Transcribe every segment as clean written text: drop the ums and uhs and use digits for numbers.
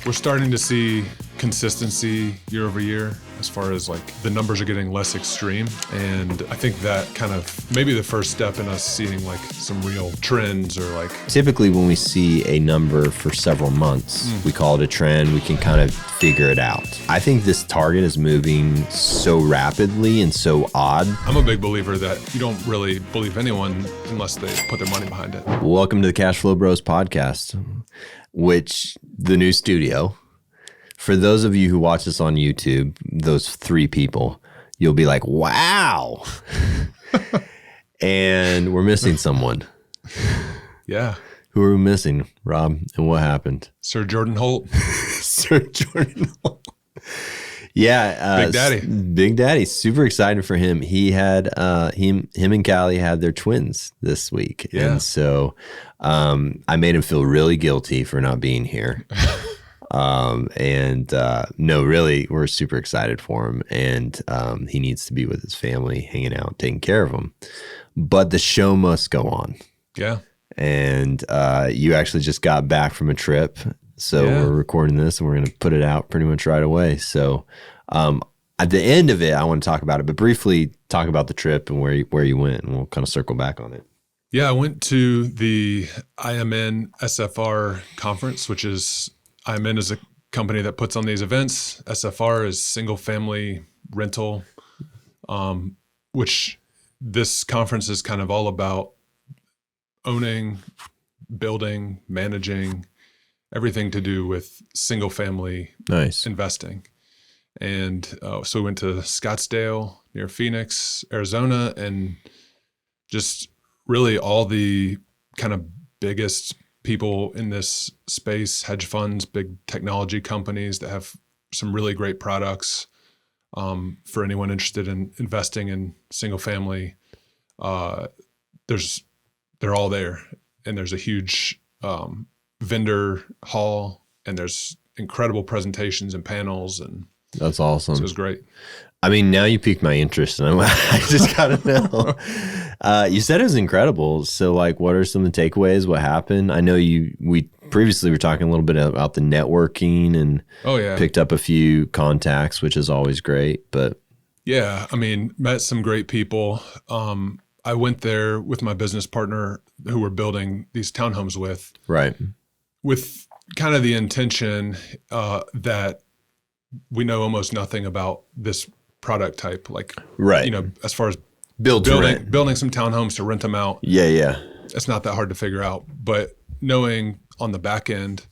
We're starting to see consistency year over year as far as like the numbers are getting less extreme. And I think that kind of maybe the first step in us seeing like some real trends or like. Typically when we see a number for several months, we call it a trend, we can kind of figure it out. I think this target is moving so rapidly and so odd. I'm a big believer that you don't really believe anyone unless they put their money behind it. Welcome to the Cash Flow Bros podcast, which the new studio. For those of you who watch this on YouTube, those three people, you'll be like, wow. And we're missing someone. Yeah. Who are we missing, Rob? And what happened? Sir Jordan Holt. Sir Jordan Holt. Yeah. Big Daddy. Big Daddy. Super excited for him. He had, him and Callie had their twins this week. Yeah. And so I made him feel really guilty for not being here. No, really, we're super excited for him, and he needs to be with his family, hanging out, taking care of him. But the show must go on. Yeah. And you actually just got back from a trip, so we're recording this, and we're going to put it out pretty much right away. So at the end of it, I want to talk about it, but briefly talk about the trip and where you went, and we'll kind of circle back on it. Yeah, I went to the IMN SFR conference, which is IMN is a company that puts on these events. SFR is single family rental, which this conference is kind of all about owning, building, managing, everything to do with single family investing. And so we went to Scottsdale near Phoenix, Arizona, and just really all the kind of biggest people in this space, hedge funds, big technology companies that have some really great products for anyone interested in investing in single family. They're all there, and there's a huge vendor hall, and there's incredible presentations and panels, and that's awesome. So it was great. I mean, now you piqued my interest, and I just gotta know. You said it was incredible. So, like, what are some of the takeaways? What happened? I know we previously were talking a little bit about the networking, and picked up a few contacts, which is always great. But yeah, I mean, met some great people. I went there with my business partner, who we're building these townhomes with, right? With kind of the intention that we know almost nothing about this product type, like, right. You know, as far as building some townhomes to rent them out. Yeah. It's not that hard to figure out, but knowing on the back end,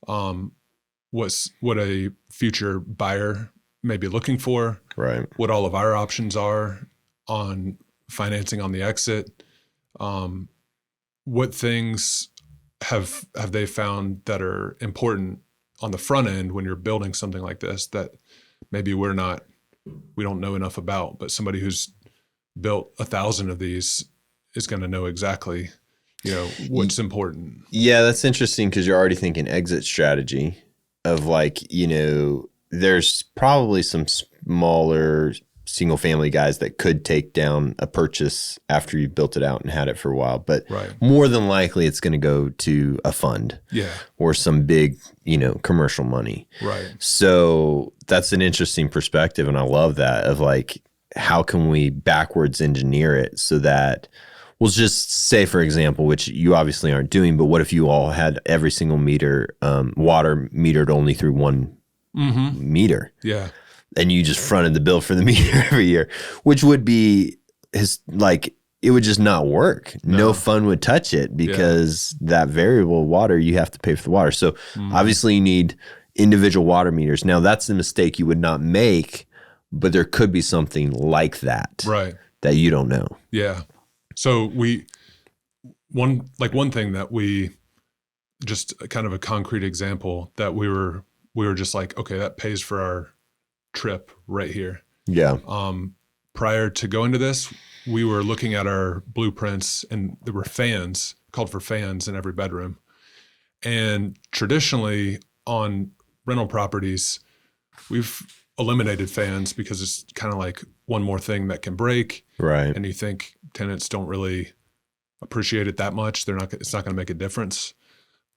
what a future buyer may be looking for, right? What all of our options are on financing on the exit, what things have they found that are important on the front end when you're building something like this that maybe we don't know enough about, but somebody who's built 1,000 of these is going to know exactly, what's important. Yeah, that's interesting because you're already thinking exit strategy of like, there's probably some smaller single family guys that could take down a purchase after you've built it out and had it for a while, but more than likely it's going to go to a fund or some big, commercial money. Right. So that's an interesting perspective. And I love that of like, how can we backwards engineer it so that we'll just say, for example, which you obviously aren't doing, but what if you all had every single meter, water metered only through one meter? Yeah. And you just fronted the bill for the meter every year, which would be it would just not work. No fund would touch it because that variable water, you have to pay for the water. So obviously you need individual water meters. Now that's the mistake you would not make, but there could be something like that, right? That you don't know. Yeah. So one thing that we just kind of a concrete example that we were just like, okay, that pays for our trip right here. Yeah. Prior to going to this, we were looking at our blueprints, and there were called for fans in every bedroom. And traditionally on rental properties, we've eliminated fans because it's kind of like one more thing that can break. Right. And you think tenants don't really appreciate it that much. It's not going to make a difference.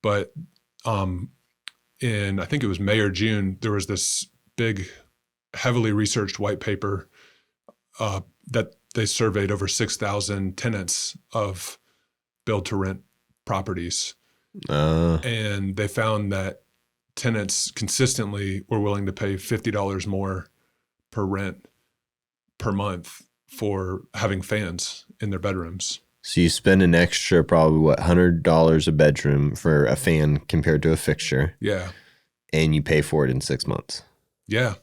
But in, I think it was May or June, there was this big, heavily researched white paper that they surveyed over 6,000 tenants of build-to-rent properties. And they found that tenants consistently were willing to pay $50 more per rent per month for having fans in their bedrooms. So you spend an extra probably $100 a bedroom for a fan compared to a fixture. Yeah. And you pay for it in 6 months. Yeah.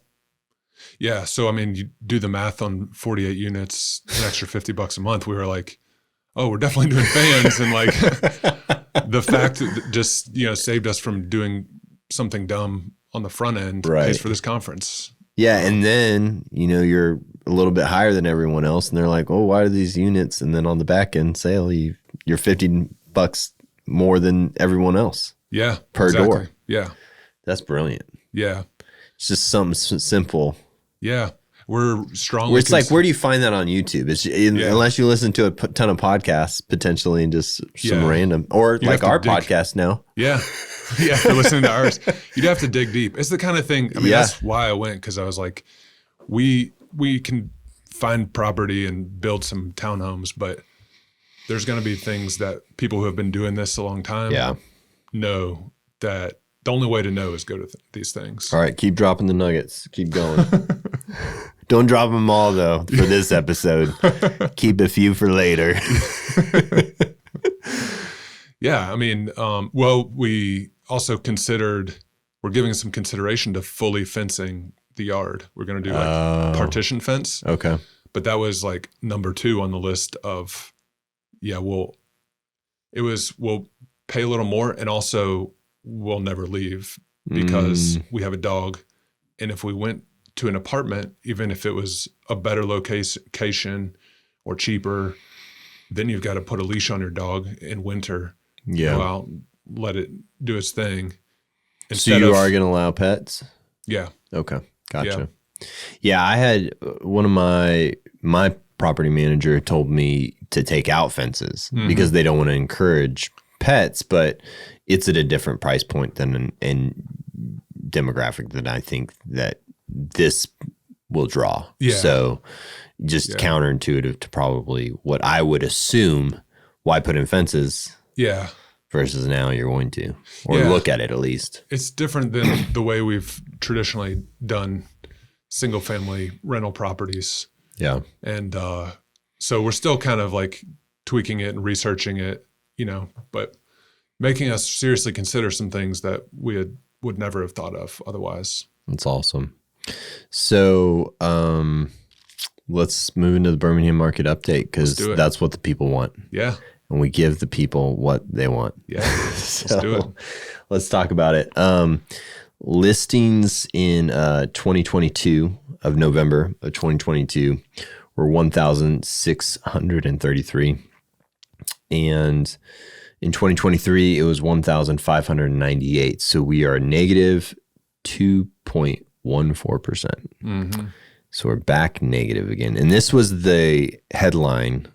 Yeah. So, I mean, you do the math on 48 units, an extra $50 a month. We were like, oh, we're definitely doing fans. And like the fact that just, saved us from doing something dumb on the front end pays for this conference. Yeah. And then, you're a little bit higher than everyone else. And they're like, oh, why are these units? And then on the back end sale, you're $50 more than everyone else. Yeah. Per door. Yeah. That's brilliant. Yeah. It's just something simple. Yeah. We're strongly. It's like, where do you find that on YouTube? Unless you listen to a ton of podcasts, potentially, and just some random, or like our podcast now. Yeah. Yeah. If you're listening to ours, you'd have to dig deep. It's the kind of thing. I mean, that's why I went, because I was like, we can find property and build some townhomes, but there's going to be things that people who have been doing this a long time know that the only way to know is go to these things. All right. Keep dropping the nuggets. Keep going. Don't drop them all, though, for this episode. Keep a few for later. Yeah. I mean, we also we're giving some consideration to fully fencing the yard. We're going to do like partition fence. Okay. But that was like number 2 on the list of, we'll pay a little more, and also we'll never leave because we have a dog. And if we went to an apartment, even if it was a better location or cheaper, then you've got to put a leash on your dog in winter. Yeah. Go out, let it do its thing. So you are going to allow pets? Yeah. Okay. Gotcha. Yeah. I had one of my property manager told me to take out fences because they don't want to encourage pets, but it's at a different price point than and demographic that I think that this will draw. Yeah. So just counterintuitive to probably what I would assume. Why put in fences? Yeah. Versus now you're going to, or look at it at least. It's different than the way we've traditionally done single family rental properties. Yeah. And so we're still kind of like tweaking it and researching it, but making us seriously consider some things that we would never have thought of otherwise. That's awesome. So let's move into the Birmingham market update, because that's what the people want. Yeah. And we give the people what they want. Yeah. Let's do it. Let's talk about it. Listings in 2022 of November of 2022 were 1,633. And in 2023, it was 1,598. So we are negative 2.14%. Mm-hmm. So we're back negative again. And this was the headline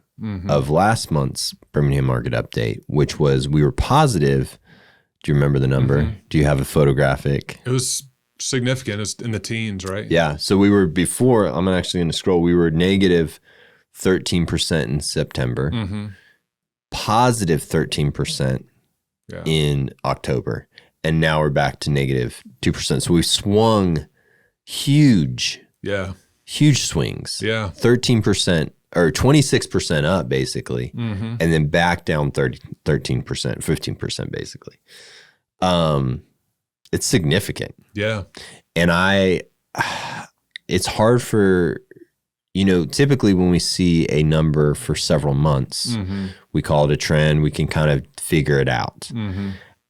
of last month's Birmingham market update, which was we were positive. Do you remember the number? Mm-hmm. Do you have a photographic? It was significant. It's in the teens, right? Yeah. So we were before, I'm actually going to scroll. We were negative 13% in September, positive 13% in October. And now we're back to negative 2%. So we've swung huge swings. Yeah. 13% or 26% up basically. And then back down 13%, 15% basically. It's significant. Yeah. And it's hard for, typically when we see a number for several months, we call it a trend. We can kind of figure it out.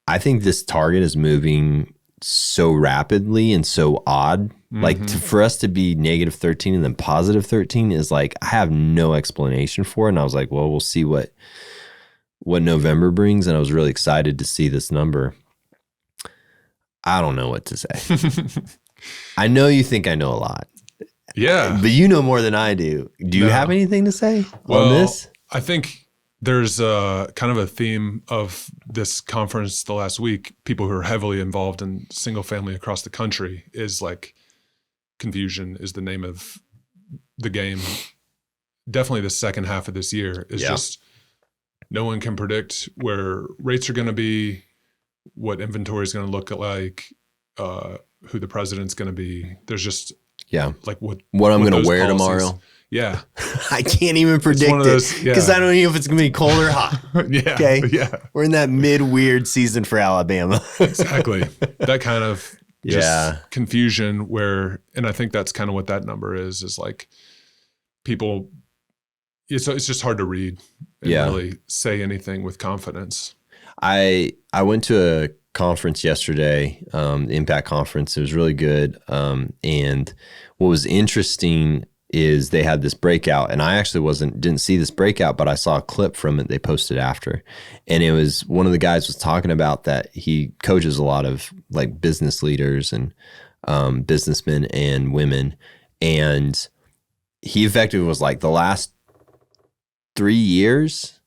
I think this target is moving so rapidly and so odd. Like for us to be negative 13 and then positive 13 is like, I have no explanation for it. And I was like, well, we'll see what November brings. And I was really excited to see this number. I don't know what to say. I know you think I know a lot. Yeah. But you know more than I do. Do you have anything to say on this? I think There's kind of a theme of this conference the last week. People who are heavily involved in single family across the country is like confusion is the name of the game. Definitely the second half of this year is just no one can predict where rates are going to be, what inventory is going to look like, who the president's going to be. There's just like what I'm going to wear tomorrow. Yeah. I can't even predict it because I don't know if it's going to be cold or hot. Okay. Yeah. We're in that mid-weird season for Alabama. Exactly. That kind of just confusion where, and I think that's kind of what that number is like people, it's just hard to read and really say anything with confidence. I went to a conference yesterday, the Impact Conference. It was really good. And what was interesting is they had this breakout, and I actually didn't see this breakout, but I saw a clip from it they posted after. And it was one of the guys was talking about that he coaches a lot of like business leaders and businessmen and women. And he effectively was like the last 3 years,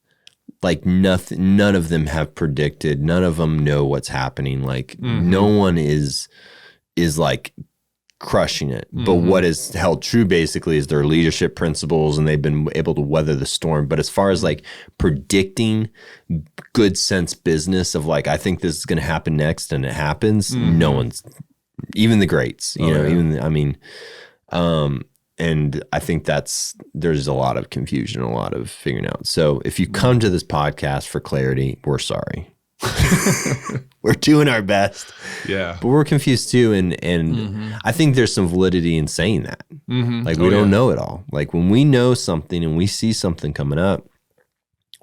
like none of them have predicted, none of them know what's happening. Like no one is like crushing it. But what is held true basically is their leadership principles, and they've been able to weather the storm. But as far as like predicting good sense business of like, I think this is going to happen next and it happens, no one's, even the greats, and I think there's a lot of confusion, a lot of figuring out. So if you come to this podcast for clarity, we're sorry. We're doing our best. Yeah. But we're confused too. And I think there's some validity in saying that. Like we don't know it all. Like when we know something and we see something coming up,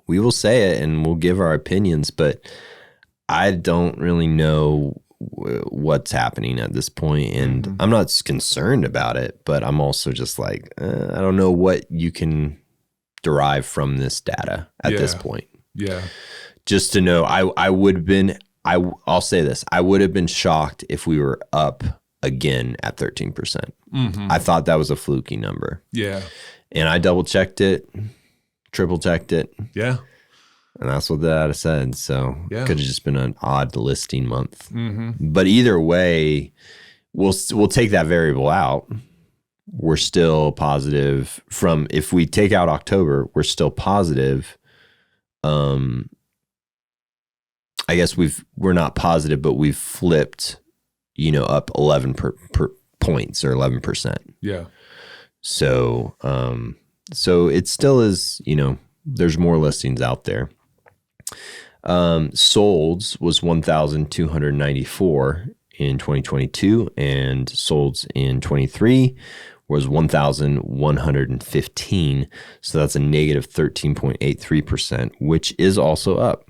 we will say it and we'll give our opinions, but I don't really know what's happening at this point, and I'm not concerned about it, but I'm also just like, I don't know what you can derive from this data at this point. Yeah. Just to know, I'll say this, I would have been shocked if we were up again at 13%. I thought that was a fluky number. Yeah. And I double checked it, triple checked it. Yeah. And that's what the data said. So it could have just been an odd listing month. But either way, we'll take that variable out. We're still positive if we take out October, we're still positive. I guess we're not positive, but we've flipped, up 11 points or 11%. Yeah. So, so it still is, there's more listings out there. Solds was 1,294 in 2022, and solds in 23 was 1,115. So that's a negative 13.83%, which is also up,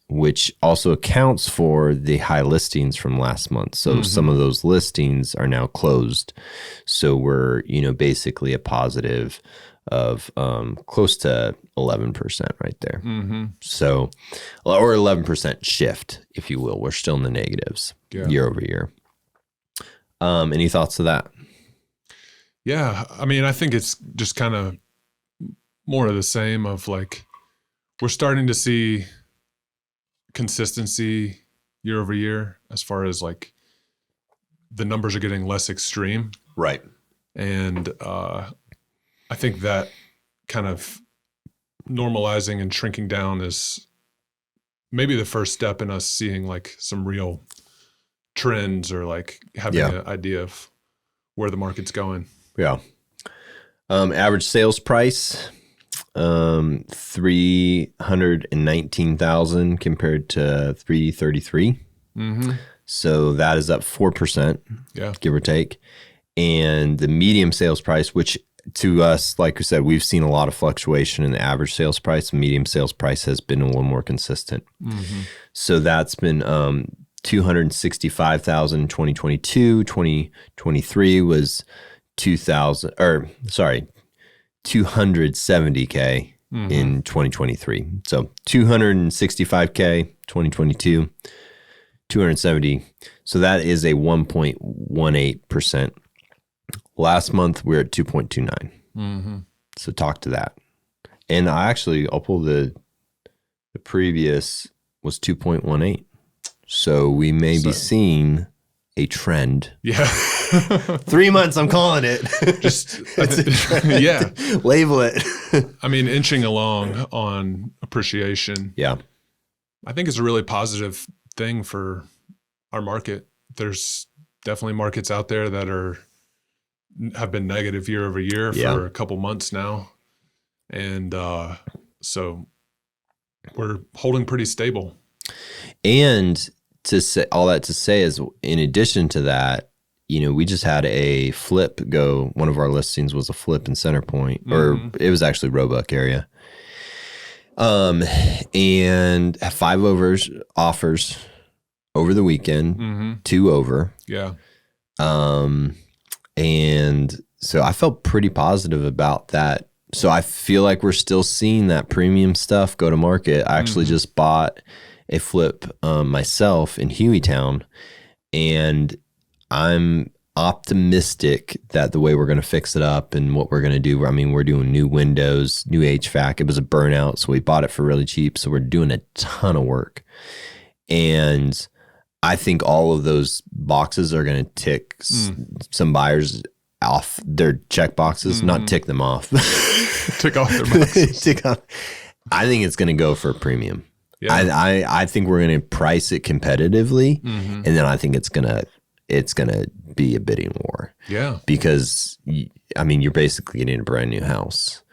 which also accounts for the high listings from last month. So some of those listings are now closed. So we're, basically a positive of close to 11% right there. So, or 11% shift, if you will. We're still in the negatives year over year. Any thoughts to that? Yeah. I mean, I think it's just kind of more of the same of like, we're starting to see consistency year over year as far as like the numbers are getting less extreme. Right. And I think that kind of normalizing and shrinking down is maybe the first step in us seeing like some real trends or like having an idea of where the market's going. Yeah. Average sales price, 319,000 compared to 333. So that is up 4%, give or take. And the medium sales price, which to us, like we said, we've seen a lot of fluctuation in the average sales price. The medium sales price has been a little more consistent. So that's been 265,000 in 2022. 2023 was 270K in 2023. So 265K 2022, 270. So that is a 1.18%. Last month we're at 2.29. So talk to that. And I'll pull the The previous was 2.18. So we may be seeing a trend. Yeah. 3 months, I'm calling it. Just it's a trend. Yeah. Label it. I mean, inching along on appreciation. Yeah. I think it's a really positive thing for our market. There's definitely markets out there that have been negative year over year for a couple months now. And so we're holding pretty stable. And to say all that to say is, in addition to that, we just had a flip go. One of our listings was a flip in Center Point, or it was actually Roebuck area. And 5 offers over the weekend, 2 over. Yeah. And so I felt pretty positive about that. So I feel like we're still seeing that premium stuff go to market. I actually just bought a flip myself in Hueytown, and I'm optimistic that the way we're going to fix it up and what we're going to do, I mean, we're doing new windows, new HVAC. It was a burnout, so we bought it for really cheap. So we're doing a ton of work. And I think all of those boxes are going to tick some buyers off their check boxes, not tick them off. Tick off their boxes. Tick off. I think it's going to go for a premium. Yeah. I think we're going to price it competitively, and then I think it's gonna be a bidding war. Yeah, because you're basically getting a brand new house.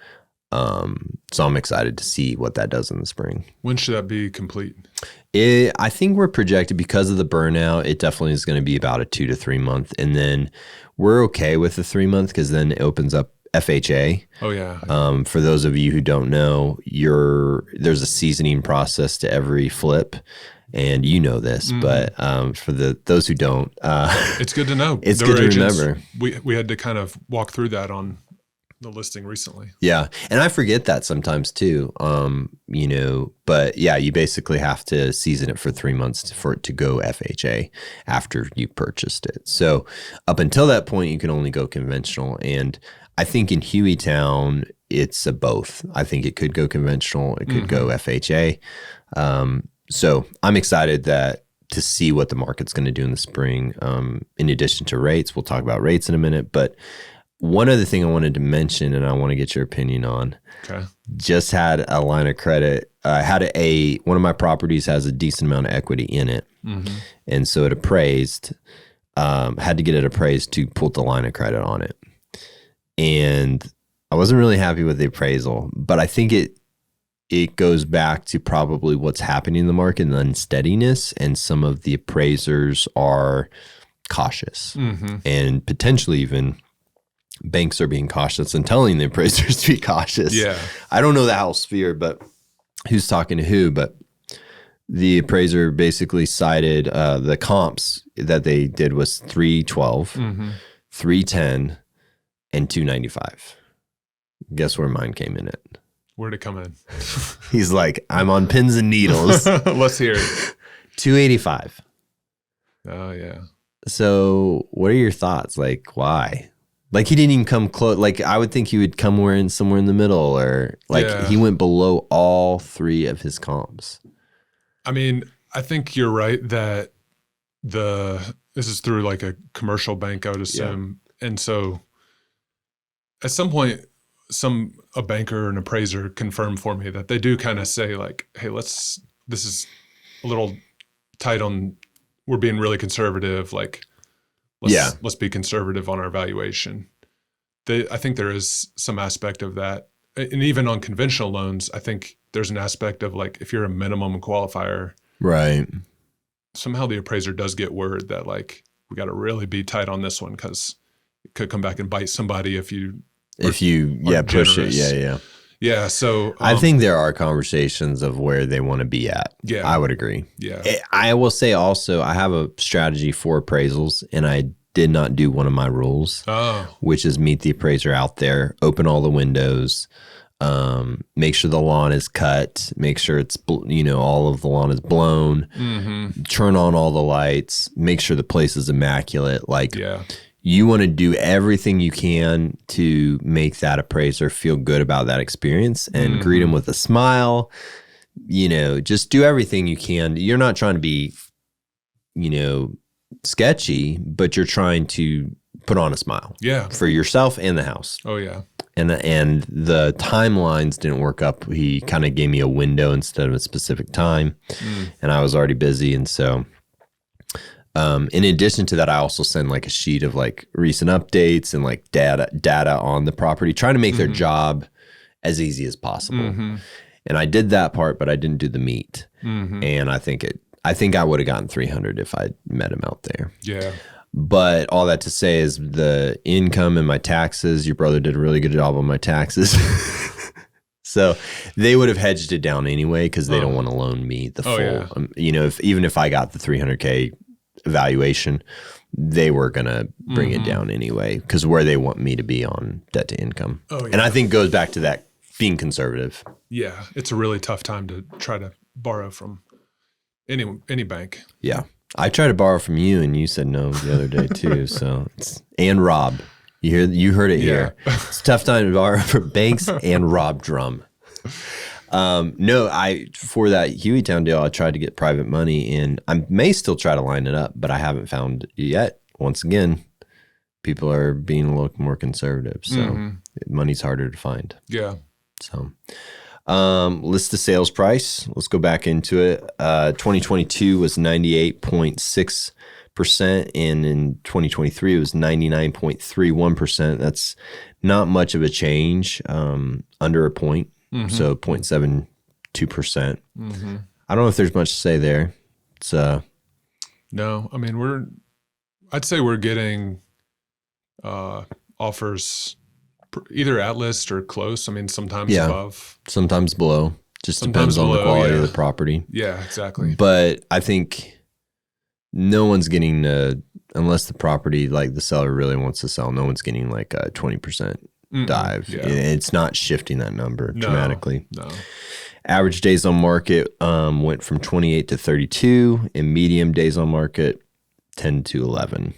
So I'm excited to see what that does in the spring. When should that be complete? I think we're projected, because of the burnout, it definitely is going to be about a 2 to 3 month, and then we're okay with the 3 month because then it opens up FHA. Oh yeah. For those of you who don't know, there's a seasoning process to every flip, and this, but for those who don't, it's good to know. It's good to remember. We had to kind of walk through that on the listing recently. Yeah, and I forget that sometimes too. But yeah, you basically have to season it for 3 months for it to go FHA after you purchased it. So up until that point, you can only go conventional, and I think in Hueytown, it's a both. I think it could go conventional. It could go FHA. So I'm excited to see what the market's going to do in the spring. In addition to rates, we'll talk about rates in a minute. But one other thing I wanted to mention, and I want to get your opinion on. Okay. Just had a line of credit. One of my properties has a decent amount of equity in it, and so it appraised. Had to get it appraised to pull the line of credit on it. And I wasn't really happy with the appraisal, but I think it goes back to probably what's happening in the market and the unsteadiness, and some of the appraisers are cautious, and potentially even banks are being cautious and telling the appraisers to be cautious. Yeah. I don't know the house sphere, but who's talking to who, but the appraiser basically cited the comps that they did was 312, 310, and 295. Guess where mine came in at? Where'd it come in? He's like, I'm on pins and needles. Let's hear it. 285. Oh, yeah. So what are your thoughts? Like, why? Like, he didn't even come close. Like, I would think he would come somewhere in the middle, or he went below all 3 of his comps. I mean, I think you're right that this is through like a commercial bank, I would assume. Yeah. And so at some point, a banker or an appraiser confirmed for me that they do kind of say like, hey, this is a little tight on, we're being really conservative. Like, let's be conservative on our valuation. I think there is some aspect of that. And even on conventional loans, I think there's an aspect of like, if you're a minimum qualifier, right? Somehow the appraiser does get word that like, we got to really be tight on this one, because it could come back and bite somebody if you push it. Yeah. So I think there are conversations of where they want to be at. Yeah, I would agree. Yeah, I will say also, I have a strategy for appraisals, and I did not do one of my rules, which is meet the appraiser out there, open all the windows, make sure the lawn is cut, make sure it's all of the lawn is blown, turn on all the lights, make sure the place is immaculate. Like, you want to do everything you can to make that appraiser feel good about that experience, and greet him with a smile, just do everything you can. You're not trying to be, sketchy, but you're trying to put on a smile. Yeah. For yourself and the house. Oh, yeah. And the timelines didn't work up. He kind of gave me a window instead of a specific time, and I was already busy. And so, in addition to that, I also send like a sheet of like recent updates and like data on the property, trying to make their job as easy as possible. And I did that part, but I didn't do the meat. And I think I would have gotten 300 if I met him out there. Yeah. But all that to say is the income and my taxes, your brother did a really good job on my taxes. So they would have hedged it down anyway because they don't want to loan me the full. Yeah. Even if I got the $300K evaluation, they were going to bring it down anyway because where they want me to be on debt to income. Oh, yeah. And I think it goes back to that being conservative. Yeah. It's a really tough time to try to borrow from any bank. Yeah. I tried to borrow from you, and you said no the other day too. So and Rob, you heard it here. It's a tough time to borrow from banks and Rob Drum. No, for that Hueytown deal, I tried to get private money, and I may still try to line it up, but I haven't found it yet. Once again, people are being a little more conservative, so money's harder to find. Yeah. So. List the sales price. Let's go back into it. 2022 was 98.6%, and in 2023 it was 99.31%. That's not much of a change, under a point, so 0.72%. I don't know if there's much to say there. It's no, I mean I'd say we're getting offers either at list or close. I mean, sometimes above. Sometimes below. Just depends on the quality of the property. Yeah, exactly. But I think no one's getting, unless the property, like the seller really wants to sell, no one's getting like a 20% dive. Yeah. It's not shifting that number dramatically. No. Average days on market went from 28 to 32, and medium days on market 10 to 11.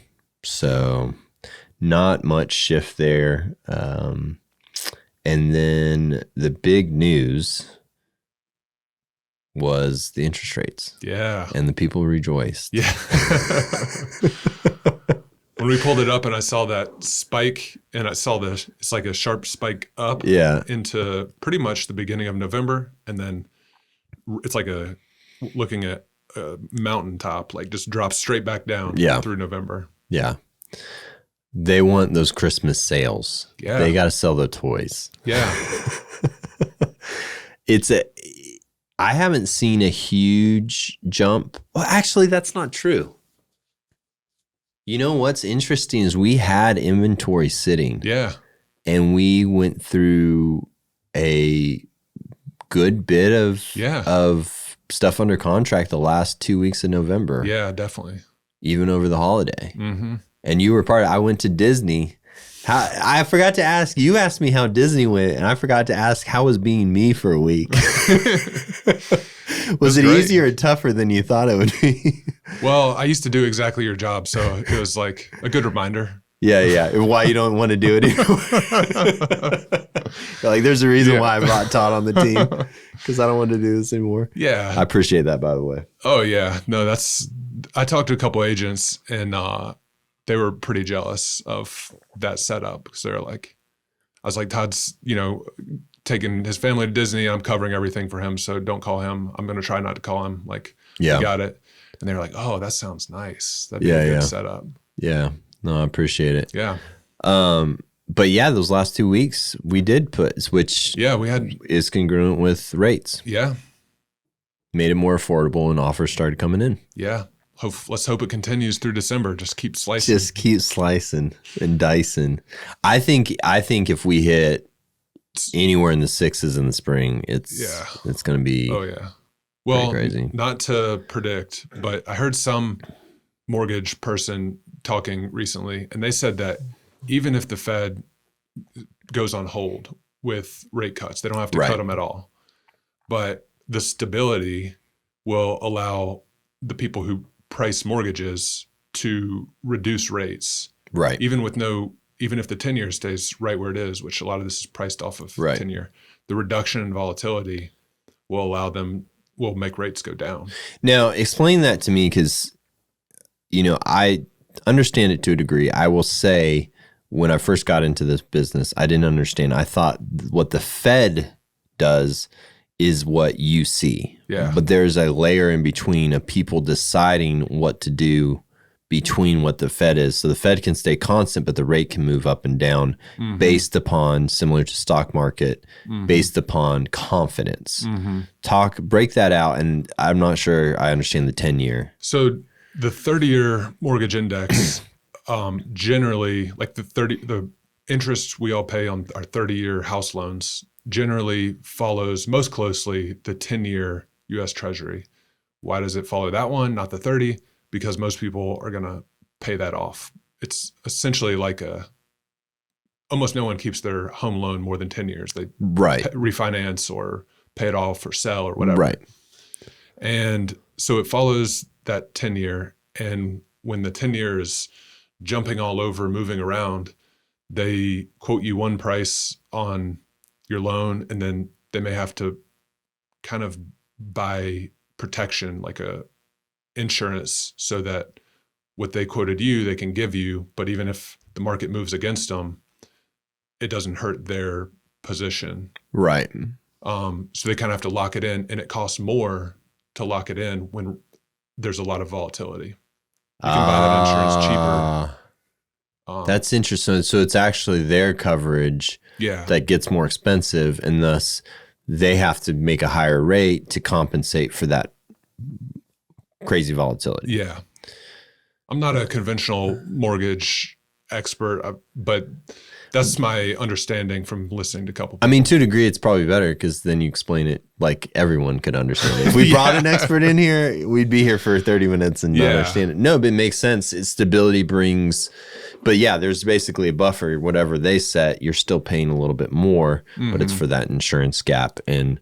So not much shift there. And then the big news was the interest rates. Yeah. And the people rejoiced. Yeah. When we pulled it up and I saw that spike, and I saw it's like a sharp spike up into pretty much the beginning of November. And then it's like looking at a mountaintop, like just drops straight back down through November. Yeah. They want those Christmas sales. Yeah. They got to sell the toys. Yeah. I haven't seen a huge jump. Well, actually, that's not true. You know what's interesting is we had inventory sitting. Yeah. And we went through a good bit of stuff under contract the last 2 weeks of November. Yeah, definitely. Even over the holiday. And you were I went to Disney. I forgot to ask, you asked me how Disney went, and I forgot to ask how was being me for a week. Was it easier or tougher than you thought it would be? Well, I used to do exactly your job, so it was like a good reminder. Yeah. Why you don't want to do it anymore. Like, there's a reason why I brought Todd on the team, because I don't want to do this anymore. Yeah. I appreciate that, by the way. Oh, yeah. No, I talked to a couple agents, and they were pretty jealous of that setup because they're like, I was like, Todd's, taking his family to Disney. I'm covering everything for him, so don't call him. I'm going to try not to call him. Like, you got it. And they were like, oh, that sounds nice. That'd be a good setup. Yeah. No, I appreciate it. Yeah. But yeah, those last 2 weeks we did which is congruent with rates. Yeah. Made it more affordable, and offers started coming in. Yeah. Let's hope it continues through December. Just keep slicing. Just keep slicing and dicing. I think if we hit anywhere in the sixes in the spring, it's going to be well, crazy. Not to predict, but I heard some mortgage person talking recently, and they said that even if the Fed goes on hold with rate cuts, they don't have to cut them at all. But the stability will allow the people who price mortgages to reduce rates. Right. Even if the 10-year stays right where it is, which a lot of this is priced off of 10-year, the reduction in volatility will make rates go down. Now, explain that to me, because, I understand it to a degree. I will say, when I first got into this business, I didn't understand. I thought what the Fed does is what you see. Yeah. But there's a layer in between of people deciding what to do between what the Fed is. So the Fed can stay constant, but the rate can move up and down based upon, similar to stock market, based upon confidence. Break that out. And I'm not sure I understand the 10-year. So the 30-year mortgage index, generally, like the interest we all pay on our 30-year house loans generally follows most closely the 10-year U.S. Treasury. Why does it follow that one, not the 30? Because most people are going to pay that off. It's essentially like almost no one keeps their home loan more than 10 years. They refinance or pay it off or sell or whatever. Right. And so it follows that 10-year. And when the 10-year is jumping all over, moving around, they quote you one price on your loan, and then they may have to kind of buy protection, like a insurance, so that what they quoted you, they can give you. But even if the market moves against them, it doesn't hurt their position. Right. So they kind of have to lock it in, and it costs more to lock it in when there's a lot of volatility. You can buy that insurance cheaper. That's interesting. So it's actually their coverage that gets more expensive, and thus they have to make a higher rate to compensate for that crazy volatility. Yeah. I'm not a conventional mortgage expert, but that's my understanding from listening to a couple people. I mean, to a degree, it's probably better because then you explain it like everyone could understand it. If we brought an expert in here, we'd be here for 30 minutes and not understand it. No, but it makes sense. Stability brings, but yeah, there's basically a buffer. Whatever they set, you're still paying a little bit more, but it's for that insurance gap. And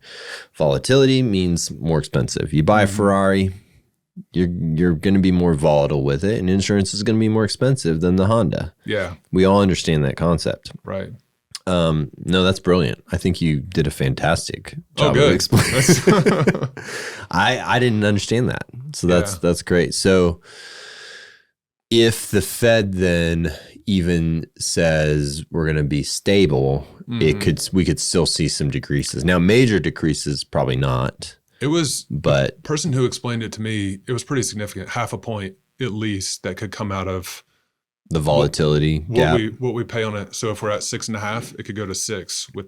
volatility means more expensive. You buy a Ferrari, you're going to be more volatile with it, and insurance is going to be more expensive than the Honda. Yeah. We all understand that concept. Right. No, that's brilliant. I think you did a fantastic job of explaining. I didn't understand that. So that's great. So if the Fed then even says we're going to be stable, we could still see some decreases. Now, major decreases, probably not. It was, but the person who explained it to me, it was pretty significant, 0.5 point at least that could come out of the volatility gap. What we pay on it. So if we're at 6.5, it could go to 6 with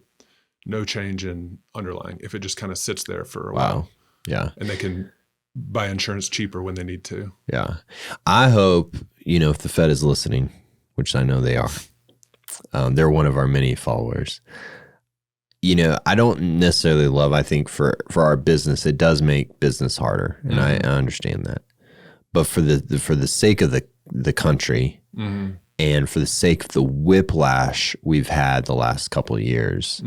no change in underlying if it just kind of sits there for a while. Yeah. And they can buy insurance cheaper when they need to. Yeah. I hope, if the Fed is listening, which I know they are, they're one of our many followers. I don't necessarily love, I think for our business, it does make business harder. And I understand that. But for the sake of the country and for the sake of the whiplash we've had the last couple of years,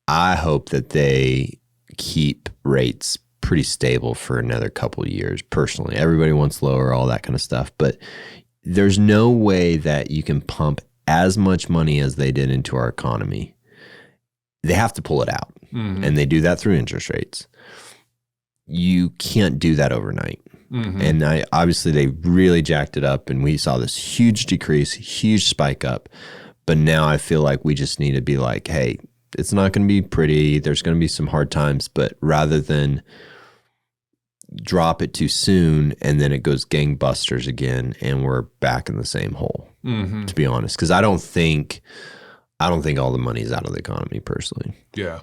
I hope that they keep rates pretty stable for another couple of years. Personally, everybody wants lower, all that kind of stuff. But there's no way that you can pump as much money as they did into our economy. They have to pull it out, and they do that through interest rates. You can't do that overnight. And obviously they really jacked it up, and we saw this huge decrease, huge spike up. But now I feel like we just need to be like, hey, it's not going to be pretty. There's going to be some hard times, but rather than drop it too soon and then it goes gangbusters again and we're back in the same hole, to be honest. Because I don't think all the money's out of the economy personally. Yeah.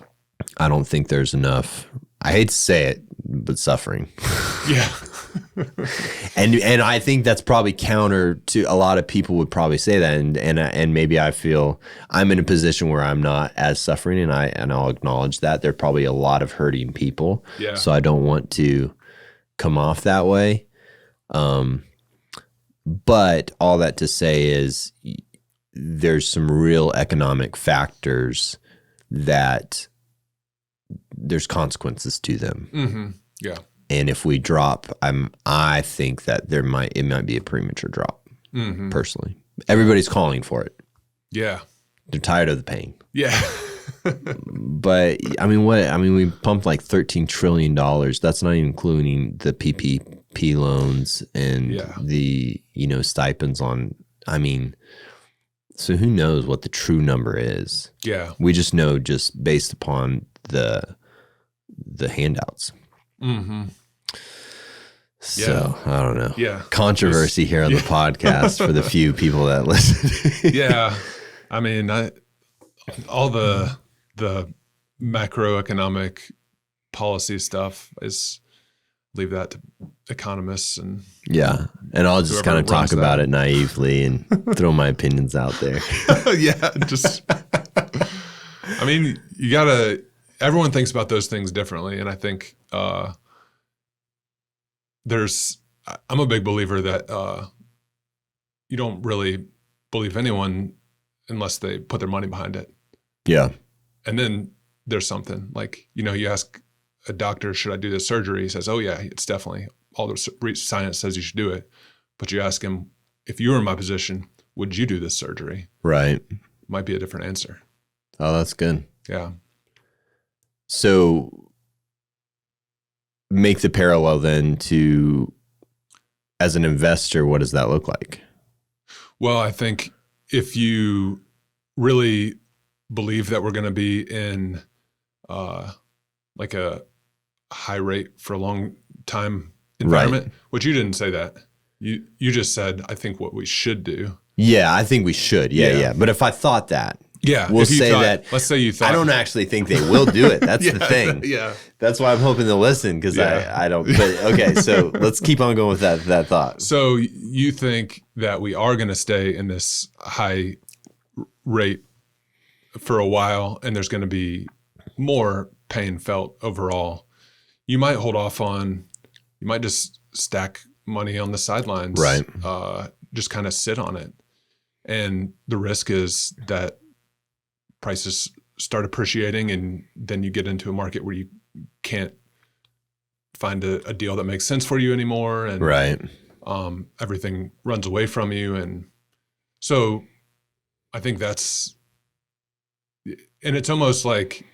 I don't think there's enough, I hate to say it, but suffering. Yeah. And I think that's probably counter to a lot of people would probably say that. And maybe I feel I'm in a position where I'm not as suffering, and I'll acknowledge that. There are probably a lot of hurting people. Yeah. So I don't want to come off that way. But all that to say is there's some real economic factors that there's consequences to them. Yeah. And if we drop, I think that it might be a premature drop. Personally, everybody's calling for it. Yeah. They're tired of the pain. Yeah. But I mean, we pumped like $13 trillion. That's not even including the PPP loans and the, stipends on, so who knows what the true number is? Yeah. We just know just based upon the handouts. Mm-hmm. So I don't know. Yeah. Controversy here on the podcast for the few people that listen. Yeah. I mean, all the macroeconomic policy stuff is leave that to economists and and I'll just kind of talk about it naively and throw my opinions out there. I mean, everyone thinks about those things differently, and I think I'm a big believer that you don't really believe anyone unless they put their money behind it. Yeah. And then there's something like, you ask a doctor, should I do this surgery? He says, oh yeah, it's definitely, all the science says you should do it. But you ask him, if you were in my position, would you do this surgery? Right. Might be a different answer. Oh, that's good. Yeah. So make the parallel then to, as an investor, what does that look like? Well, I think if you really believe that we're going to be in like a high rate for a long time environment, which you didn't say that. You just said, I think what we should do. Yeah, I think we should. Yeah. But if I thought that, we'll say that. Let's say you thought. I don't actually think they will do it. That's the thing. Yeah. That's why I'm hoping they'll listen, because I don't. But okay, so let's keep on going with that thought. So you think that we are going to stay in this high rate for a while, and there's going to be more pain felt overall. You might hold off you might just stack money on the sidelines, right? Just kind of sit on it. And the risk is that prices start appreciating, and then you get into a market where you can't find a deal that makes sense for you anymore. And everything runs away from you. And so I think and it's almost like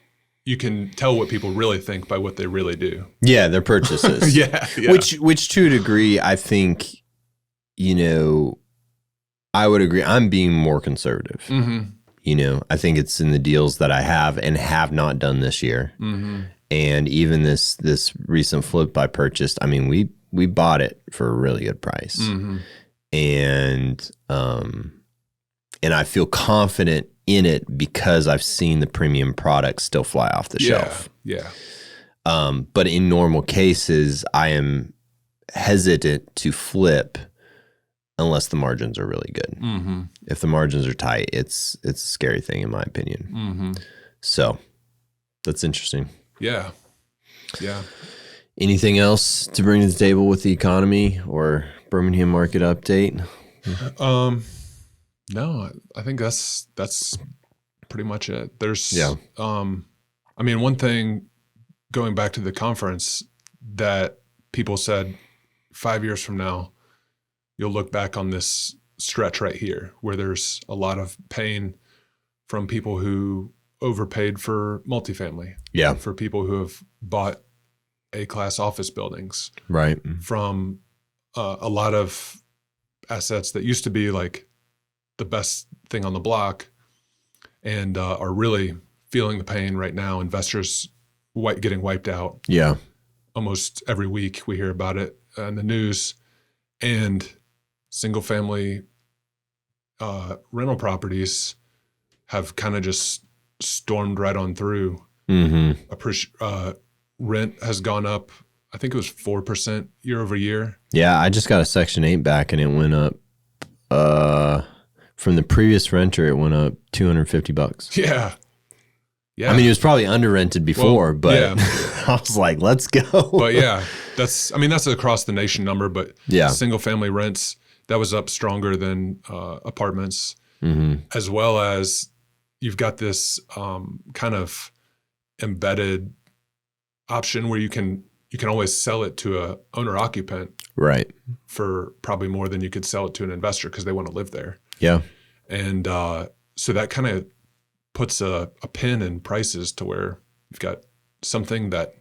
you can tell what people really think by what they really do. Yeah, their purchases. yeah. Which to a degree, I think, I would agree. I'm being more conservative. Mm-hmm. I think it's in the deals that I have and have not done this year. Mm-hmm. And even this recent flip I purchased, I mean, we bought it for a really good price. Mm-hmm. And I feel confident in it because I've seen the premium products still fly off the shelf. Yeah. But in normal cases, I am hesitant to flip unless the margins are really good. Mm-hmm. If the margins are tight, it's a scary thing in my opinion. Mm-hmm. So that's interesting. Yeah. Anything else to bring to the table with the economy or Birmingham market update? No, I think that's pretty much it. There's, I mean, one thing going back to the conference that people said 5 years from now, you'll look back on this stretch right here where there's a lot of pain from people who overpaid for multifamily. Yeah. For people who have bought A-class office buildings. Right. From a lot of assets that used to be like the best thing on the block and are really feeling the pain right now. Investors getting wiped out. Yeah. Almost every week we hear about it in the news. And single family rental properties have kind of just stormed right on through. Mm-hmm. Rent has gone up, I think it was 4% year over year. Yeah, I just got a Section 8 back and it went up from the previous renter, it went up $250. Yeah. I mean, it was probably under rented before, but I was like, let's go. But that's across the nation number, but single family rents, that was up stronger than apartments, as well as you've got this kind of embedded option where you can always sell it to a owner occupant, right, for probably more than you could sell it to an investor because they want to live there. Yeah. And so that kind of puts a pin in prices to where you've got something that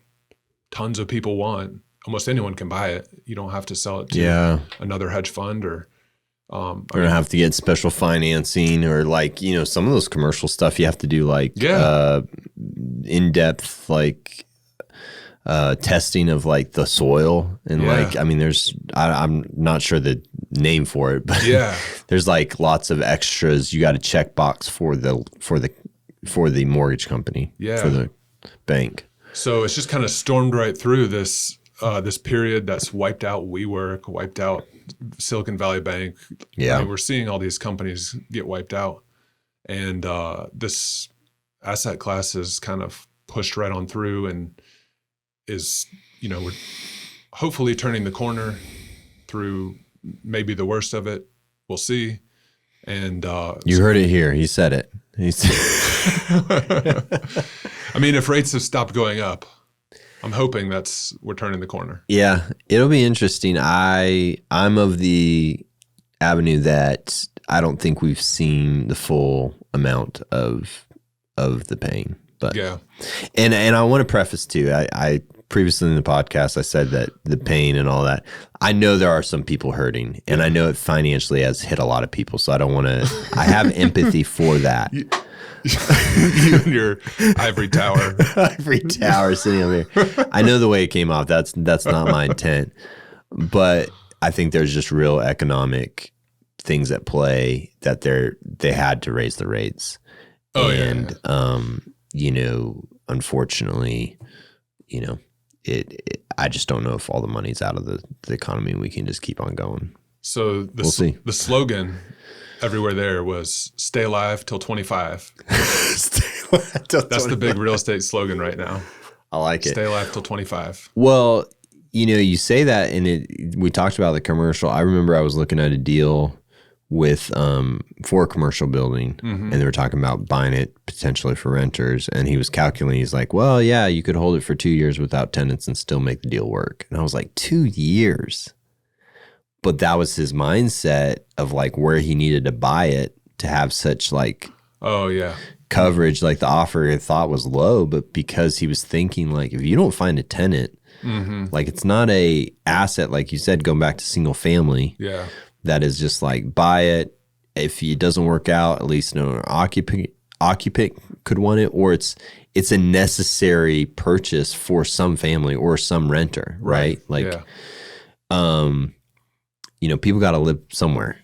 tons of people want. Almost anyone can buy it. You don't have to sell it to another hedge fund or have to get special financing or like, some of those commercial stuff you have to do like in-depth like testing of like the soil and like, I mean, I'm not sure the name for it, but there's like lots of extras. You got a check box for the mortgage company, for the bank. So it's just kind of stormed right through this period that's wiped out WeWork, wiped out Silicon Valley Bank. Yeah. I mean, we're seeing all these companies get wiped out. And this asset class is kind of pushed right on through and is, we're hopefully turning the corner through maybe the worst of it. We'll see. And you heard it here. He said it. I mean, if rates have stopped going up, I'm hoping we're turning the corner. Yeah, it'll be interesting. I'm of the avenue that I don't think we've seen the full amount of the pain. But and I want to preface too. I previously in the podcast I said that the pain and all that. I know there are some people hurting, and I know it financially has hit a lot of people. So I don't want to. I have empathy for that. You and your ivory tower sitting over here. I know the way it came off. That's not my intent, but I think there's just real economic things at play that they had to raise the rates. Unfortunately, I just don't know if all the money's out of the economy and we can just keep on going. So we'll see. The slogan everywhere there was "Stay alive till 25." Stay alive till 25. That's the big real estate slogan right now. I like it. Stay alive till 25. Well, you say that, and we talked about the commercial. I remember I was looking at a deal with for a commercial building, and they were talking about buying it potentially for renters. And he was calculating. He's like, "Well, yeah, you could hold it for 2 years without tenants and still make the deal work." And I was like, 2 years. But that was his mindset of like where he needed to buy it to have such like coverage. Like the offer he thought was low, but because he was thinking like if you don't find a tenant, like it's not a asset like you said, going back to single family. Yeah, that is just like buy it. If it doesn't work out, at least an occupant could want it, or it's a necessary purchase for some family or some renter, right? Like, people got to live somewhere.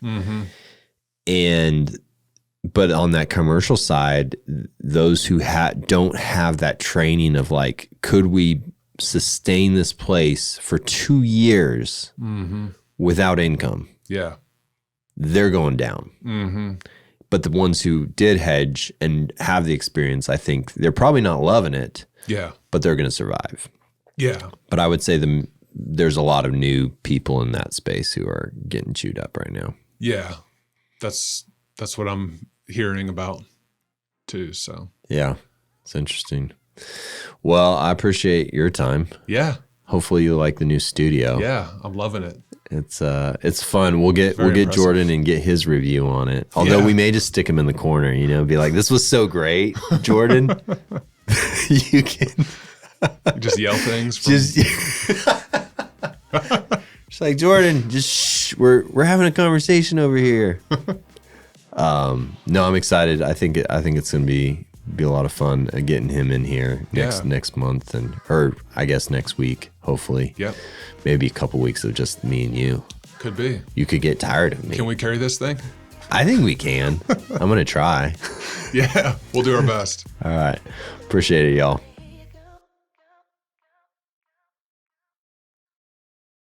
But on that commercial side, those who don't have that training of like, could we sustain this place for 2 years without income? Yeah. They're going down. But the ones who did hedge and have the experience, I think they're probably not loving it. Yeah. But they're going to survive. Yeah. But I would say there's a lot of new people in that space who are getting chewed up right now. Yeah. That's what I'm hearing about too. So yeah, it's interesting. Well, I appreciate your time. Yeah. Hopefully you like the new studio. Yeah, I'm loving it. It's fun. We'll get Jordan and get his review on it. Although we may just stick him in the corner, be like, "This was so great, Jordan." You can just yell things. Just like, Jordan, just shh. We're having a conversation over here. No, I'm excited. I think it's gonna be a lot of fun getting him in here next month or I guess next week, hopefully. Yep. Maybe a couple weeks of just me and you. Could be. You could get tired of me. Can we carry this thing? I think we can. I'm gonna try. Yeah, we'll do our best. All right. Appreciate it, y'all.